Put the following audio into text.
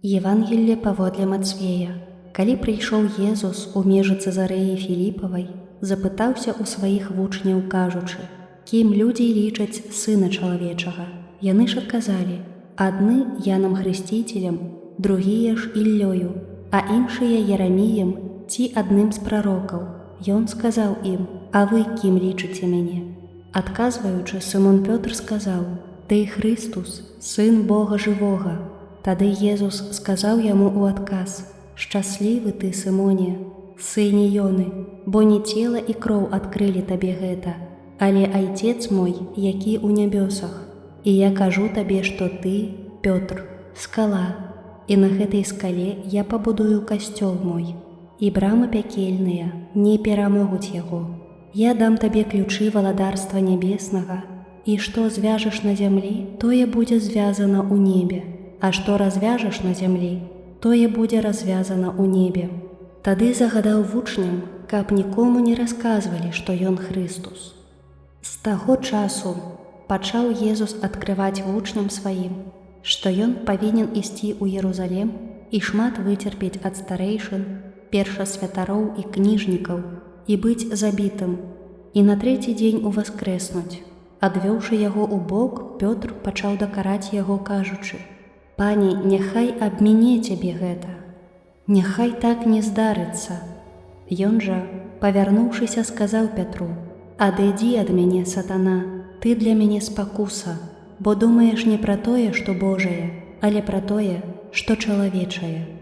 Евангелле паводле Мацвея. Калі прыйшоў Езус у межы Цэзарэі Філіпавай, запытаўся ў сваіх вучняў, кажучы: «Кім людзі лічаць Сына Чалавечага?» Яны ж адказалі: «Адны Янам Хрысціцелем, другія ж Іллёю, а іншыя Яраміем ці адным з прарокаў». Ён сказаў ім: «А вы кім лічыце мяне?» Адказваючы, Сымон Пётр сказаў: «Ты Хрыстус, Сын Бога Жывога». Тады Езус сказаў яму ў адказ: «Шчаслівы ты, Сымоне, сыне Ёны, бо не цела і кроў адкрылі табе гэта, але Айцец мой, які ў нябёсах. І я кажу табе, што ты, Пётр, скала, і на гэтай скале я пабудую касцёл мой, і брамы пякельныя не перамогуць яго. Я дам табе ключы валадарства нябеснага, і што звяжаш на зямлі, тое будзе звязана ў небе, а што развяжаш на зямлі, тое будзе развязана ў небе». Тады загадаў вучням, каб нікому не расказвалі, што ён Хрыстус. З таго часу пачаў Езус адкрываць вучням сваім, што ён павінен ісці ў Єрузалем і шмат выцерпець ад старэйшын, першасвятароў і кніжнікаў, і быць забітым, і на трэці дзень уваскрэснуць. Адвёўшы яго ў бок, Пётр пачаў дакараць яго, кажучы: «Пане, няхай аб мяне цябе гэта, няхай так не здарыцца». Ён жа, павярнуўшыся, сказаў Пятру: «Адыдзі ад мяне, сатана, ты для мяне спакуса, бо думаеш не пра тое, што Божае, але пра тое, што чалавечае».